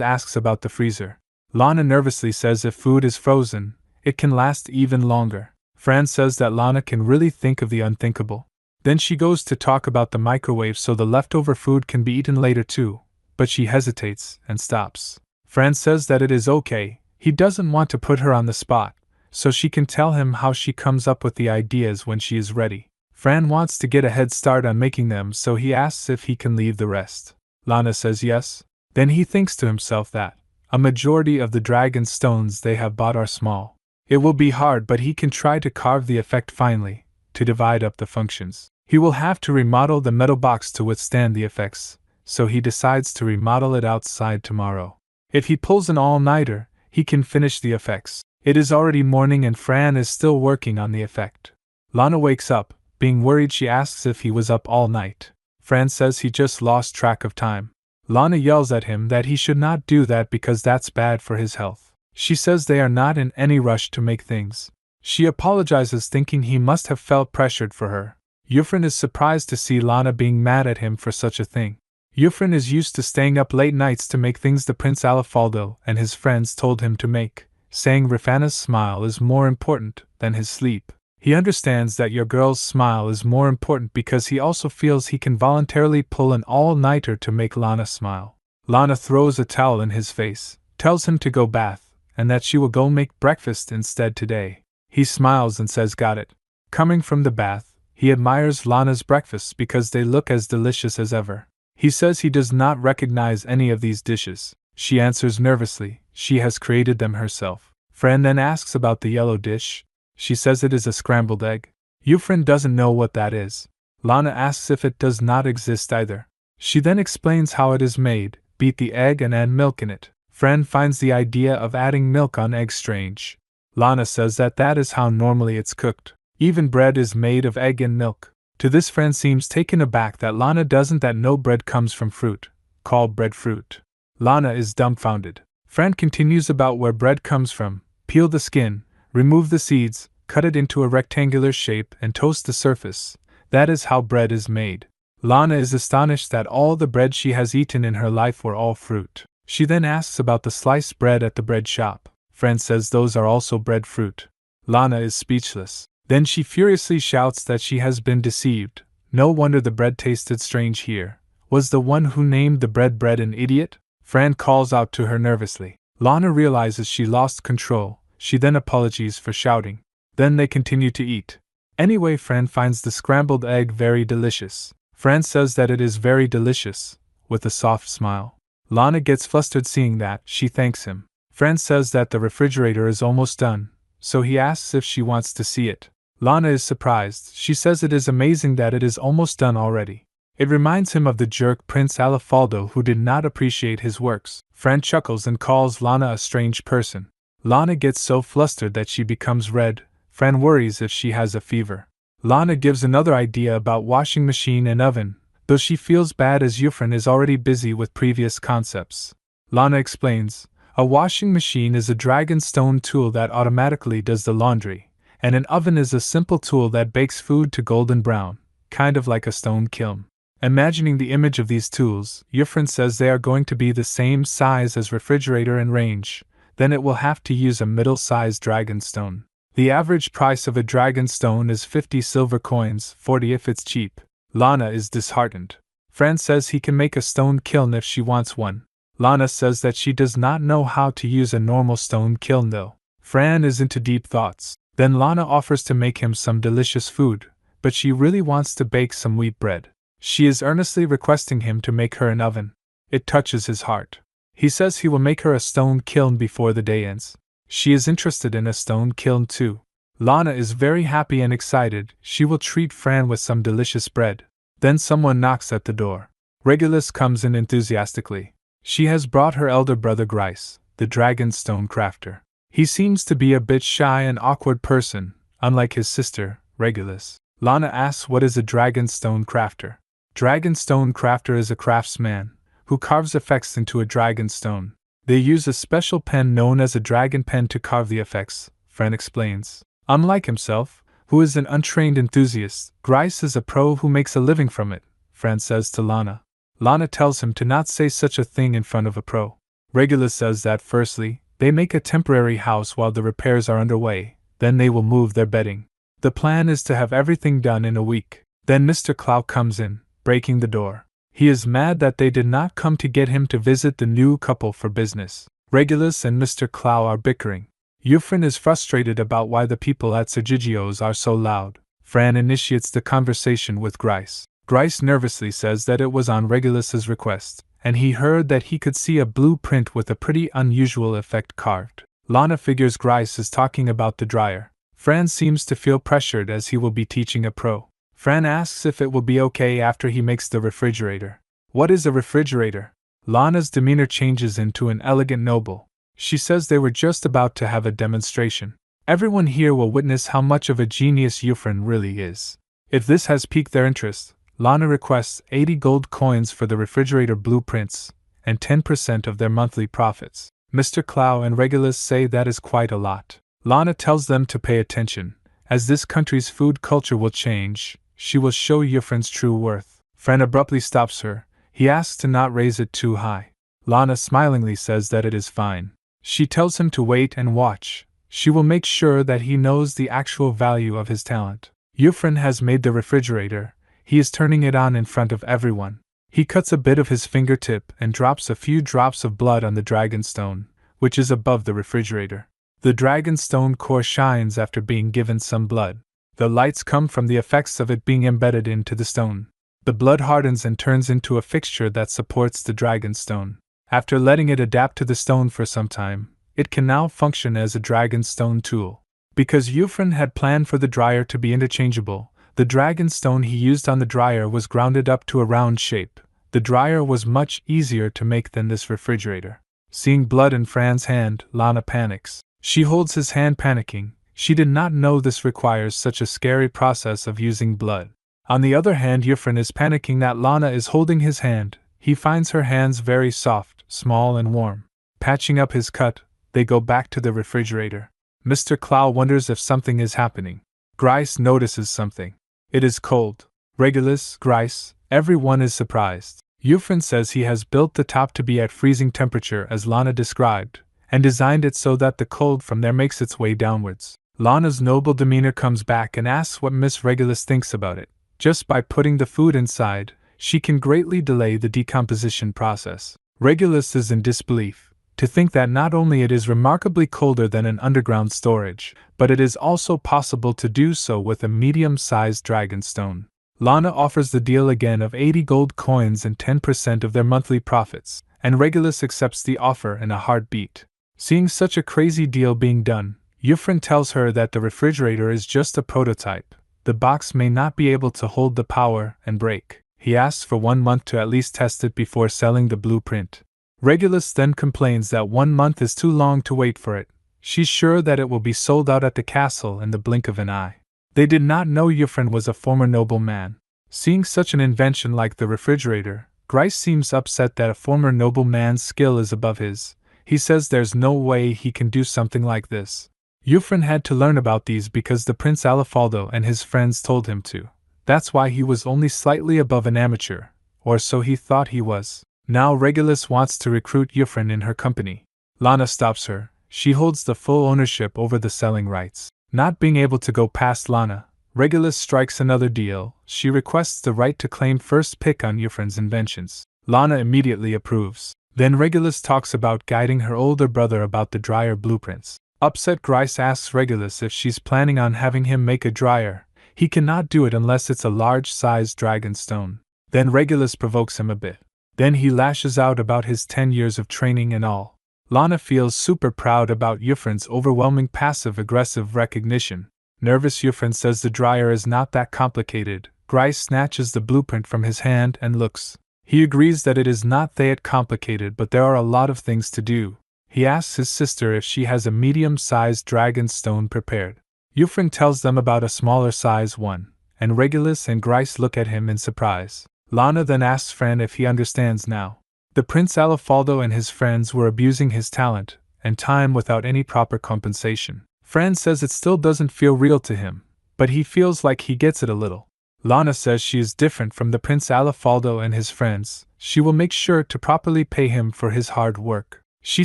asks about the freezer. Lana nervously says if food is frozen, it can last even longer. Fran says that Lana can really think of the unthinkable. Then she goes to talk about the microwave so the leftover food can be eaten later too, but she hesitates and stops. Fran says that it is okay, he doesn't want to put her on the spot, so she can tell him how she comes up with the ideas when she is ready. Fran wants to get a head start on making them, so he asks if he can leave the rest. Lana says yes. Then he thinks to himself that a majority of the dragon stones they have bought are small. It will be hard, but he can try to carve the effect finely, to divide up the functions. He will have to remodel the metal box to withstand the effects, so he decides to remodel it outside tomorrow. If he pulls an all-nighter, he can finish the effects. It is already morning and Fran is still working on the effect. Lana wakes up. Being worried, she asks if he was up all night. Fran says he just lost track of time. Lana yells at him that he should not do that because that's bad for his health. She says they are not in any rush to make things. She apologizes, thinking he must have felt pressured for her. Euphron is surprised to see Lana being mad at him for such a thing. Euphron is used to staying up late nights to make things the Prince Alafaldo and his friends told him to make, saying Rafana's smile is more important than his sleep. He understands that your girl's smile is more important because he also feels he can voluntarily pull an all-nighter to make Lana smile. Lana throws a towel in his face, tells him to go bath, and that she will go make breakfast instead today. He smiles and says got it. Coming from the bath, he admires Lana's breakfasts because they look as delicious as ever. He says he does not recognize any of these dishes. She answers nervously, she has created them herself. Fran then asks about the yellow dish. She says it is a scrambled egg. Euphron doesn't know what that is. Lana asks if it does not exist either. She then explains how it is made, beat the egg and add milk in it. Fran finds the idea of adding milk on egg strange. Lana says that that is how normally it's cooked. Even bread is made of egg and milk. To this, Fran seems taken aback that Lana doesn't that know bread comes from fruit, called breadfruit. Lana is dumbfounded. Fran continues about where bread comes from. Peel the skin, remove the seeds, cut it into a rectangular shape and toast the surface. That is how bread is made. Lana is astonished that all the bread she has eaten in her life were all fruit. She then asks about the sliced bread at the bread shop. Fran says those are also breadfruit. Lana is speechless. Then she furiously shouts that she has been deceived. No wonder the bread tasted strange here. Was the one who named the bread an idiot? Fran calls out to her nervously. Lana realizes she lost control. She then apologizes for shouting. Then they continue to eat. Anyway, Fran finds the scrambled egg very delicious. Fran says that it is very delicious, with a soft smile. Lana gets flustered seeing that. She thanks him. Fran says that the refrigerator is almost done, so he asks if she wants to see it. Lana is surprised. She says it is amazing that it is almost done already. It reminds him of the jerk Prince Alafaldo who did not appreciate his works. Fran chuckles and calls Lana a strange person. Lana gets so flustered that she becomes red. Fran worries if she has a fever. Lana gives another idea about washing machine and oven, though she feels bad as Euphron is already busy with previous concepts. Lana explains, a washing machine is a dragon stone tool that automatically does the laundry, and an oven is a simple tool that bakes food to golden brown, kind of like a stone kiln. Imagining the image of these tools, Euphron says they are going to be the same size as refrigerator and range, then it will have to use a middle-sized dragon stone. The average price of a dragon stone is 50 silver coins, 40 if it's cheap. Lana is disheartened. Fran says he can make a stone kiln if she wants one. Lana says that she does not know how to use a normal stone kiln though. Fran is into deep thoughts. Then Lana offers to make him some delicious food, but she really wants to bake some wheat bread. She is earnestly requesting him to make her an oven. It touches his heart. He says he will make her a stone kiln before the day ends. She is interested in a stone kiln too. Lana is very happy and excited. She will treat Fran with some delicious bread. Then someone knocks at the door. Regulus comes in enthusiastically. She has brought her elder brother Grice, the dragon stone crafter. He seems to be a bit shy and awkward person, unlike his sister, Regulus. Lana asks what is a dragon stone crafter. Dragonstone crafter is a craftsman who carves effects into a dragonstone. They use a special pen known as a dragon pen to carve the effects, Fran explains. Unlike himself, who is an untrained enthusiast, Grice is a pro who makes a living from it, Fran says to Lana. Lana tells him to not say such a thing in front of a pro. Regulus says that firstly, they make a temporary house while the repairs are underway, then they will move their bedding. The plan is to have everything done in a week. Then Mr. Clow comes in, breaking the door. He is mad that they did not come to get him to visit the new couple for business. Regulus and Mr. Clow are bickering. Euphron is frustrated about why the people at Sagigio's are so loud. Fran initiates the conversation with Grice. Grice nervously says that it was on Regulus's request, and he heard that he could see a blueprint with a pretty unusual effect carved. Lana figures Grice is talking about the dryer. Fran seems to feel pressured as he will be teaching a pro. Fran asks if it will be okay after he makes the refrigerator. What is a refrigerator? Lana's demeanor changes into an elegant noble. She says they were just about to have a demonstration. Everyone here will witness how much of a genius Euphron really is. If this has piqued their interest, Lana requests 80 gold coins for the refrigerator blueprints, and 10% of their monthly profits. Mr. Clow and Regulus say that is quite a lot. Lana tells them to pay attention. As this country's food culture will change, she will show Euphron's true worth. Fran abruptly stops her. He asks to not raise it too high. Lana smilingly says that it is fine. She tells him to wait and watch. She will make sure that he knows the actual value of his talent. Euphron has made the refrigerator. He is turning it on in front of everyone. He cuts a bit of his fingertip and drops a few drops of blood on the dragonstone, which is above the refrigerator. The dragonstone core shines after being given some blood. The lights come from the effects of it being embedded into the stone. The blood hardens and turns into a fixture that supports the dragonstone. After letting it adapt to the stone for some time, it can now function as a dragonstone tool. Because Euphron had planned for the dryer to be interchangeable, the dragonstone he used on the dryer was grounded up to a round shape. The dryer was much easier to make than this refrigerator. Seeing blood in Fran's hand, Lana panics. She holds his hand panicking. She did not know this requires such a scary process of using blood. On the other hand, Euphron is panicking that Lana is holding his hand. He finds her hands very soft, small and warm. Patching up his cut, they go back to the refrigerator. Mr. Clow wonders if something is happening. Grice notices something. It is cold. Regulus, Grice, everyone is surprised. Euphron says he has built the top to be at freezing temperature as Lana described, and designed it so that the cold from there makes its way downwards. Lana's noble demeanor comes back and asks what Miss Regulus thinks about it. Just by putting the food inside, she can greatly delay the decomposition process. Regulus is in disbelief, to think that not only it is remarkably colder than an underground storage, but it is also possible to do so with a medium-sized dragonstone. Lana offers the deal again of 80 gold coins and 10% of their monthly profits, and Regulus accepts the offer in a heartbeat. Seeing such a crazy deal being done, Euphron tells her that the refrigerator is just a prototype. The box may not be able to hold the power and break. He asks for 1 month to at least test it before selling the blueprint. Regulus then complains that 1 month is too long to wait for it. She's sure that it will be sold out at the castle in the blink of an eye. They did not know Euphron was a former nobleman. Seeing such an invention like the refrigerator, Grice seems upset that a former nobleman's skill is above his. He says there's no way he can do something like this. Euphron had to learn about these because the Prince Alifaldo and his friends told him to. That's why he was only slightly above an amateur, or so he thought he was. Now Regulus wants to recruit Euphron in her company. Lana stops her. She holds the full ownership over the selling rights. Not being able to go past Lana, Regulus strikes another deal. She requests the right to claim first pick on Euphron's inventions. Lana immediately approves. Then Regulus talks about guiding her older brother about the dryer blueprints. Upset, Grice asks Regulus if she's planning on having him make a dryer. He cannot do it unless it's a large-sized dragonstone. Then Regulus provokes him a bit. Then he lashes out about his 10 years of training and all. Lana feels super proud about Euphron's overwhelming passive-aggressive recognition. Nervous Euphron says the dryer is not that complicated. Grice snatches the blueprint from his hand and looks. He agrees that it is not that complicated, but there are a lot of things to do. He asks his sister if she has a medium-sized dragonstone prepared. Euphron tells them about a smaller size one, and Regulus and Grice look at him in surprise. Lana then asks Fran if he understands now. The Prince Alifaldo and his friends were abusing his talent and time without any proper compensation. Fran says it still doesn't feel real to him, but he feels like he gets it a little. Lana says she is different from the Prince Alifaldo and his friends. She will make sure to properly pay him for his hard work. She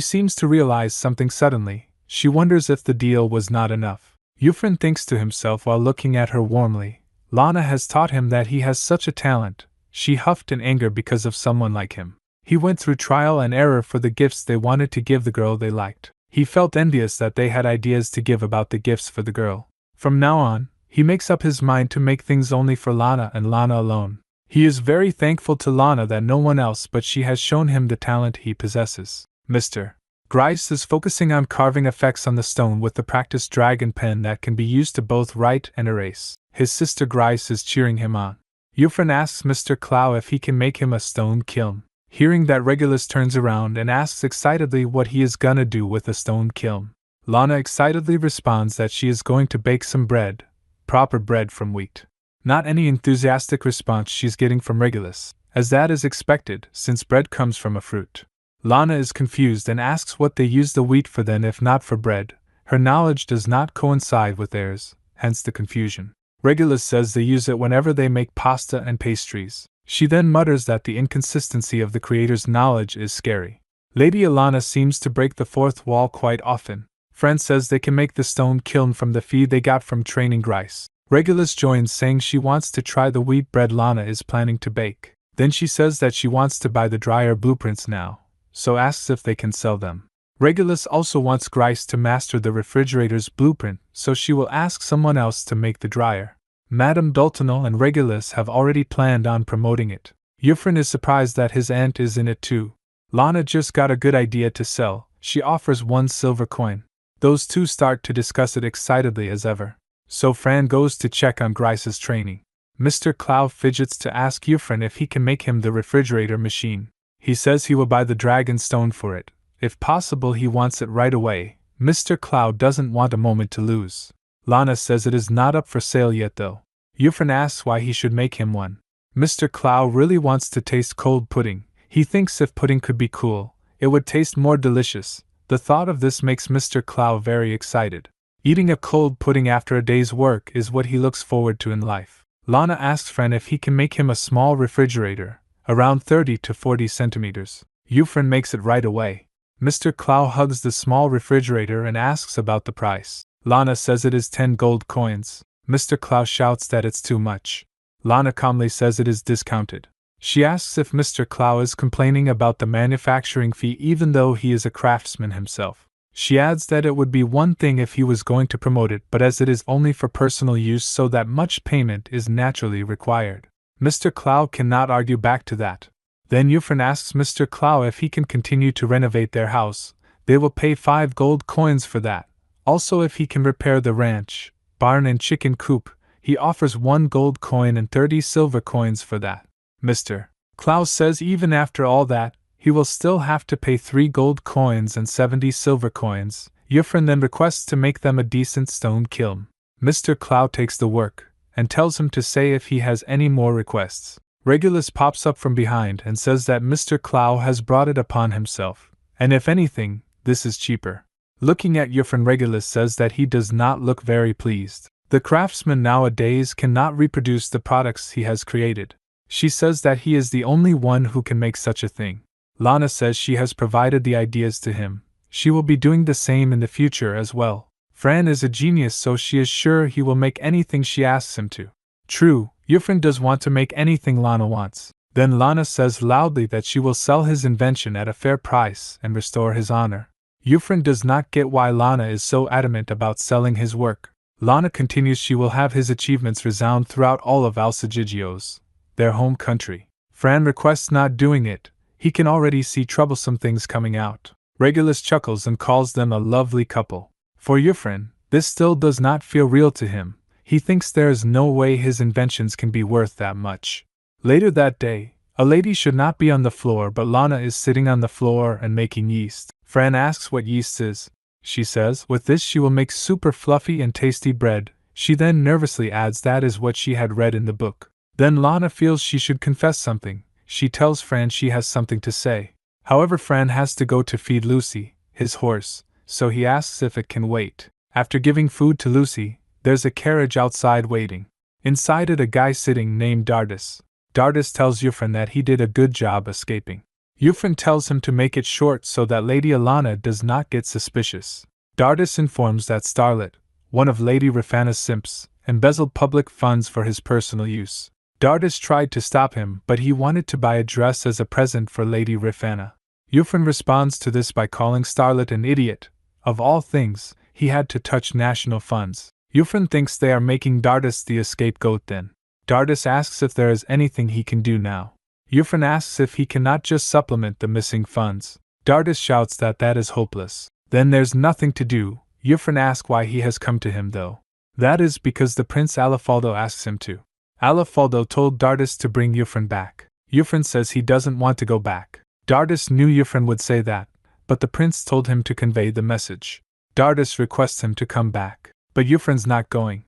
seems to realize something suddenly. She wonders if the deal was not enough. Euphron thinks to himself while looking at her warmly. Lana has taught him that he has such a talent. She huffed in anger because of someone like him. He went through trial and error for the gifts they wanted to give the girl they liked. He felt envious that they had ideas to give about the gifts for the girl. From now on, he makes up his mind to make things only for Lana and Lana alone. He is very thankful to Lana that no one else but she has shown him the talent he possesses. Mr. Grice is focusing on carving effects on the stone with the practiced dragon pen that can be used to both write and erase. His sister Grice is cheering him on. Euphron asks Mr. Clow if he can make him a stone kiln. Hearing that, Regulus turns around and asks excitedly what he is gonna do with a stone kiln. Lana excitedly responds that she is going to bake some bread, proper bread from wheat. Not any enthusiastic response she's getting from Regulus, as that is expected since bread comes from a fruit. Lana is confused and asks what they use the wheat for then if not for bread. Her knowledge does not coincide with theirs, hence the confusion. Regulus says they use it whenever they make pasta and pastries. She then mutters that the inconsistency of the creator's knowledge is scary. Lady Alana seems to break the fourth wall quite often. Fran says they can make the stone kiln from the feed they got from training Grice. Regulus joins, saying she wants to try the wheat bread Lana is planning to bake. Then she says that she wants to buy the dryer blueprints now, so asks if they can sell them. Regulus also wants Grice to master the refrigerator's blueprint, so she will ask someone else to make the dryer. Madame Dulcinel and Regulus have already planned on promoting it. Euphron is surprised that his aunt is in it too. Lana just got a good idea to sell. She offers 1 silver coin. Those two start to discuss it excitedly as ever. So Fran goes to check on Grice's training. Mr. Clow fidgets to ask Euphron if he can make him the refrigerator machine. He says he will buy the dragon stone for it. If possible, he wants it right away. Mr. Clow doesn't want a moment to lose. Lana says it is not up for sale yet though. Euphron asks why he should make him one. Mr. Clow really wants to taste cold pudding. He thinks if pudding could be cool, it would taste more delicious. The thought of this makes Mr. Clow very excited. Eating a cold pudding after a day's work is what he looks forward to in life. Lana asks Fran if he can make him a small refrigerator, around 30 to 40 centimeters. Euphron makes it right away. Mr. Clow hugs the small refrigerator and asks about the price. Lana says it is 10 gold coins. Mr. Clow shouts that it's too much. Lana calmly says it is discounted. She asks if Mr. Clow is complaining about the manufacturing fee even though he is a craftsman himself. She adds that it would be one thing if he was going to promote it, but as it is only for personal use, so that much payment is naturally required. Mr. Clow cannot argue back to that. Then Euphron asks Mr. Clow if he can continue to renovate their house. They will pay 5 gold coins for that. Also, if he can repair the ranch, barn and chicken coop, he offers 1 gold coin and 30 silver coins for that. Mr. Clow says even after all that, he will still have to pay 3 gold coins and 70 silver coins. Euphron then requests to make them a decent stone kiln. Mr. Clow takes the work, and tells him to say if he has any more requests. Regulus pops up from behind and says that Mr. Clow has brought it upon himself, and if anything, this is cheaper. Looking at Euphron, Regulus says that he does not look very pleased. The craftsman nowadays cannot reproduce the products he has created. She says that he is the only one who can make such a thing. Lana says she has provided the ideas to him. She will be doing the same in the future as well. Fran is a genius, so she is sure he will make anything she asks him to. True, Euphron does want to make anything Lana wants. Then Lana says loudly that she will sell his invention at a fair price and restore his honor. Euphron does not get why Lana is so adamant about selling his work. Lana continues she will have his achievements resound throughout all of Alsagigios, their home country. Fran requests not doing it. He can already see troublesome things coming out. Regulus chuckles and calls them a lovely couple. For Euphron, this still does not feel real to him. He thinks there is no way his inventions can be worth that much. Later that day, a lady should not be on the floor, but Lana is sitting on the floor and making yeast. Fran asks what yeast is. She says with this she will make super fluffy and tasty bread. She then nervously adds that is what she had read in the book. Then Lana feels she should confess something. She tells Fran she has something to say. However, Fran has to go to feed Lucy, his horse, so he asks if it can wait. After giving food to Lucy, there's a carriage outside waiting. Inside it, a guy sitting named Dardis. Dardis tells Euphron that he did a good job escaping. Euphron tells him to make it short so that Lady Alana does not get suspicious. Dardis informs that Starlet, one of Lady Rifana's simps, embezzled public funds for his personal use. Dardis tried to stop him, but he wanted to buy a dress as a present for Lady Rifana. Euphron responds to this by calling Starlet an idiot. Of all things, he had to touch national funds. Euphron thinks they are making Dardis the scapegoat then. Dardis asks if there is anything he can do now. Euphron asks if he cannot just supplement the missing funds. Dardis shouts that is hopeless. Then there's nothing to do. Euphron asks why he has come to him though. That is because the Prince Alifaldo asks him to. Alifaldo told Dardis to bring Euphron back. Euphron says he doesn't want to go back. Dardis knew Euphron would say that, but the prince told him to convey the message. Dardis requests him to come back, but Euphron's not going.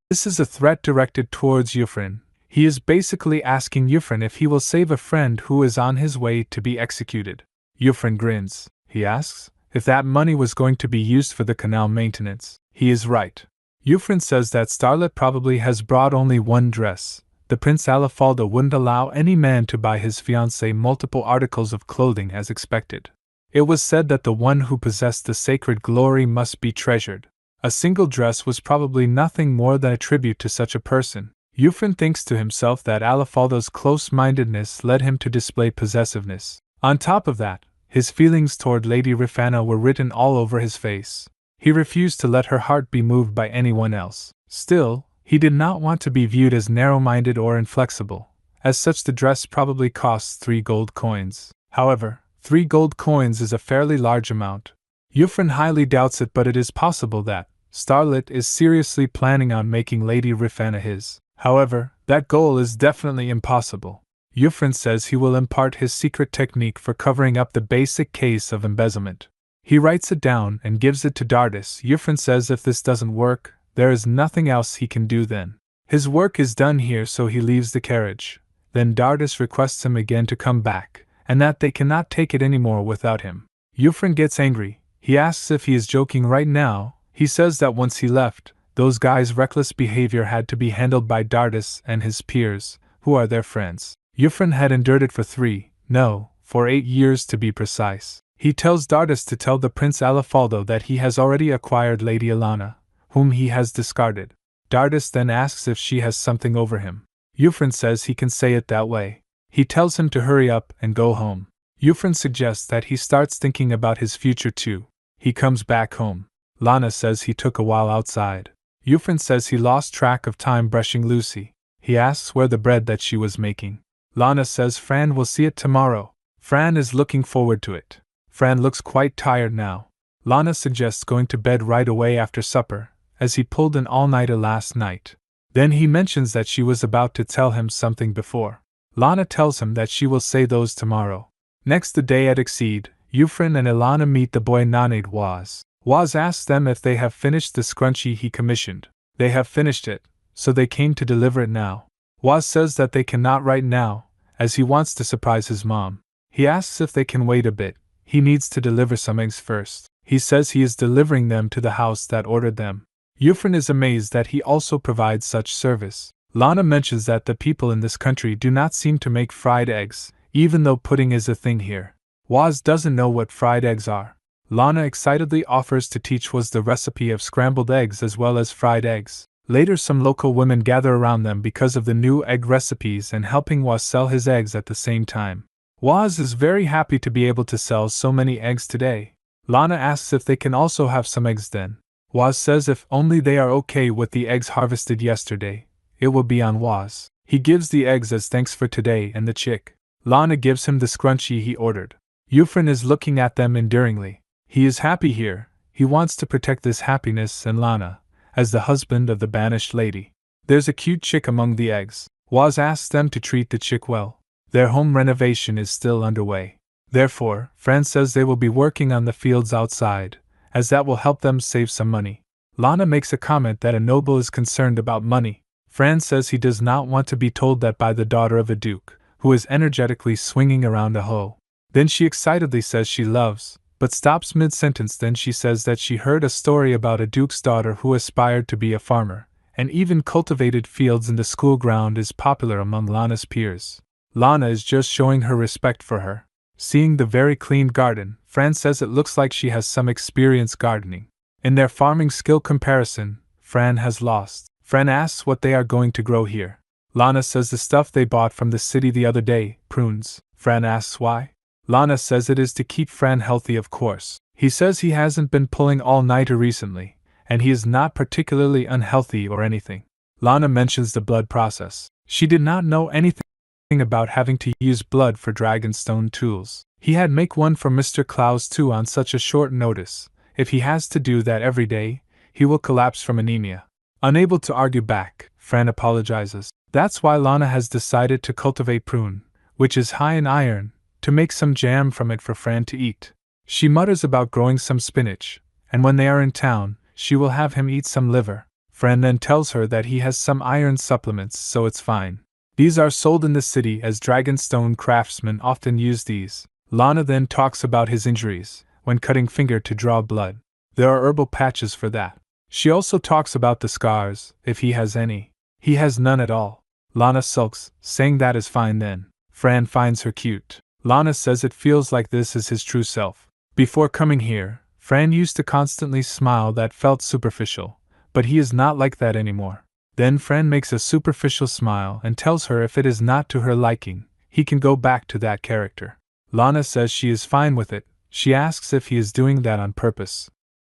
This is a threat directed towards Euphron. He is basically asking Euphron if he will save a friend who is on his way to be executed. Euphron grins. He asks if that money was going to be used for the canal maintenance. He is right. Euphron says that Starlet probably has brought only one dress. The Prince Alifaldo wouldn't allow any man to buy his fiancée multiple articles of clothing as expected. It was said that the one who possessed the sacred glory must be treasured. A single dress was probably nothing more than a tribute to such a person. Euphron thinks to himself that Alifaldo's close-mindedness led him to display possessiveness. On top of that, his feelings toward Lady Rifana were written all over his face. He refused to let her heart be moved by anyone else. Still, he did not want to be viewed as narrow-minded or inflexible. As such, the dress probably costs 3 gold coins. However, 3 gold coins is a fairly large amount. Euphron highly doubts it, but it is possible that Starlet is seriously planning on making Lady Rifana his. However, that goal is definitely impossible. Euphron says he will impart his secret technique for covering up the basic case of embezzlement. He writes it down and gives it to Dardis. Euphron says if this doesn't work, there is nothing else he can do then. His work is done here, so he leaves the carriage. Then Dardis requests him again to come back, and that they cannot take it anymore without him. Euphron gets angry. He asks if he is joking right now. He says that once he left, those guys' reckless behavior had to be handled by Dardis and his peers, who are their friends. Euphron had endured it for 8 years to be precise. He tells Dardis to tell the Prince Alifaldo that he has already acquired Lady Alana, whom he has discarded. Dardis then asks if she has something over him. Euphron says he can say it that way. He tells him to hurry up and go home. Euphron suggests that he starts thinking about his future too. He comes back home. Lana says he took a while outside. Euphron says he lost track of time brushing Lucy. He asks where the bread that she was making. Lana says Fran will see it tomorrow. Fran is looking forward to it. Fran looks quite tired now. Lana suggests going to bed right away after supper, as he pulled an all-nighter last night. Then he mentions that she was about to tell him something before. Lana tells him that she will say those tomorrow. Next, the day at Exceed, Euphron and Ilana meet the boy Nanaid Waz. Waz asks them if they have finished the scrunchie he commissioned. They have finished it, so they came to deliver it now. Waz says that they cannot right now, as he wants to surprise his mom. He asks if they can wait a bit. He needs to deliver some eggs first. He says he is delivering them to the house that ordered them. Euphron is amazed that he also provides such service. Lana mentions that the people in this country do not seem to make fried eggs, even though pudding is a thing here. Waz doesn't know what fried eggs are. Lana excitedly offers to teach Waz the recipe of scrambled eggs as well as fried eggs. Later, some local women gather around them because of the new egg recipes and helping Waz sell his eggs at the same time. Waz is very happy to be able to sell so many eggs today. Lana asks if they can also have some eggs then. Waz says if only they are okay with the eggs harvested yesterday, it will be on Waz. He gives the eggs as thanks for today and the chick. Lana gives him the scrunchie he ordered. Euphron is looking at them enduringly. He is happy here. He wants to protect this happiness and Lana, as the husband of the banished lady. There's a cute chick among the eggs. Waz asks them to treat the chick well. Their home renovation is still underway. Therefore, Fran says they will be working on the fields outside, as that will help them save some money. Lana makes a comment that a noble is concerned about money. Fran says he does not want to be told that by the daughter of a duke, who is energetically swinging around a hoe. Then she excitedly says she loves, but stops mid-sentence. Then she says that she heard a story about a duke's daughter who aspired to be a farmer, and even cultivated fields in the school ground is popular among Lana's peers. Lana is just showing her respect for her. Seeing the very clean garden, Fran says it looks like she has some experience gardening. In their farming skill comparison, Fran has lost. Fran asks what they are going to grow here. Lana says the stuff they bought from the city the other day, prunes. Fran asks why. Lana says it is to keep Fran healthy, of course. He says he hasn't been pulling all-nighter recently, and he is not particularly unhealthy or anything. Lana mentions the blood process. She did not know anything about having to use blood for Dragonstone tools. He had make one for Mr. Klaus too on such a short notice. If he has to do that every day, he will collapse from anemia. Unable to argue back, Fran apologizes. That's why Lana has decided to cultivate prune, which is high in iron, to make some jam from it for Fran to eat. She mutters about growing some spinach, and when they are in town, she will have him eat some liver. Fran then tells her that he has some iron supplements, so it's fine. These are sold in the city as Dragonstone craftsmen often use these. Lana then talks about his injuries, when cutting finger to draw blood. There are herbal patches for that. She also talks about the scars, if he has any. He has none at all. Lana sulks, saying that is fine then. Fran finds her cute. Lana says it feels like this is his true self. Before coming here, Fran used to constantly smile that felt superficial, but he is not like that anymore. Then Fran makes a superficial smile and tells her if it is not to her liking, he can go back to that character. Lana says she is fine with it. She asks if he is doing that on purpose.